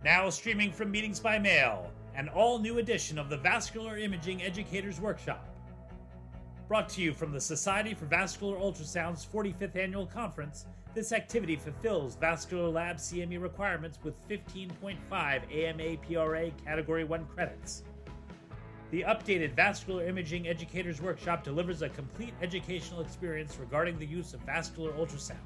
Now streaming from Meetings by Mail, an all-new edition of the Vascular Imaging Educators Workshop. Brought to you from the Society for Vascular Ultrasound's 45th Annual Conference, this activity fulfills Vascular Lab CME requirements with 15.5 AMA PRA Category 1 credits. The updated Vascular Imaging Educators Workshop delivers a complete educational experience regarding the use of vascular ultrasound.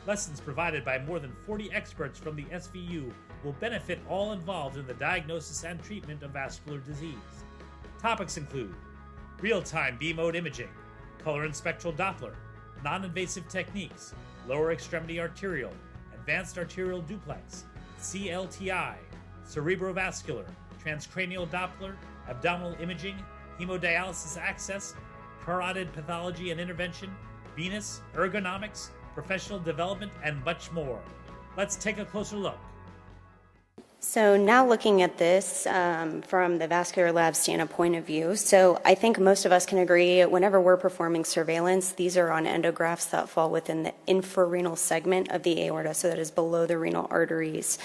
Lessons provided by more than 40 experts from the SVU will benefit all involved in the diagnosis and treatment of vascular disease. Topics include real-time B-mode imaging, color and spectral Doppler, non-invasive techniques, lower extremity arterial, advanced arterial duplex, CLTI, cerebrovascular, transcranial Doppler, abdominal imaging, hemodialysis access, carotid pathology and intervention, venous, ergonomics, professional development, and much more. Let's take a closer look. So now looking at this from the Vascular Lab stand-up point of view, so I think most of us can agree whenever we're performing surveillance, these are on endographs that fall within the infrarenal segment of the aorta, so that is below the renal arteries.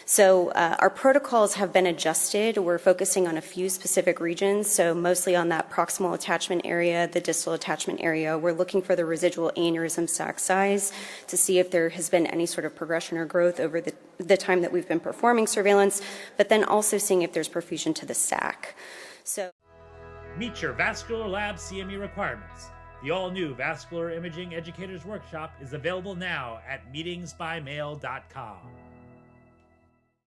So our protocols have been adjusted. We're focusing on a few specific regions, so mostly on that proximal attachment area, the distal attachment area. We're looking for the residual aneurysm sac size to see if there has been any sort of progression or growth over the time that we've been performing surveillance, but then also seeing if there's perfusion to the sac. So, meet your Vascular Lab CME requirements. The all-new Vascular Imaging Educators Workshop is available now at meetingsbymail.com.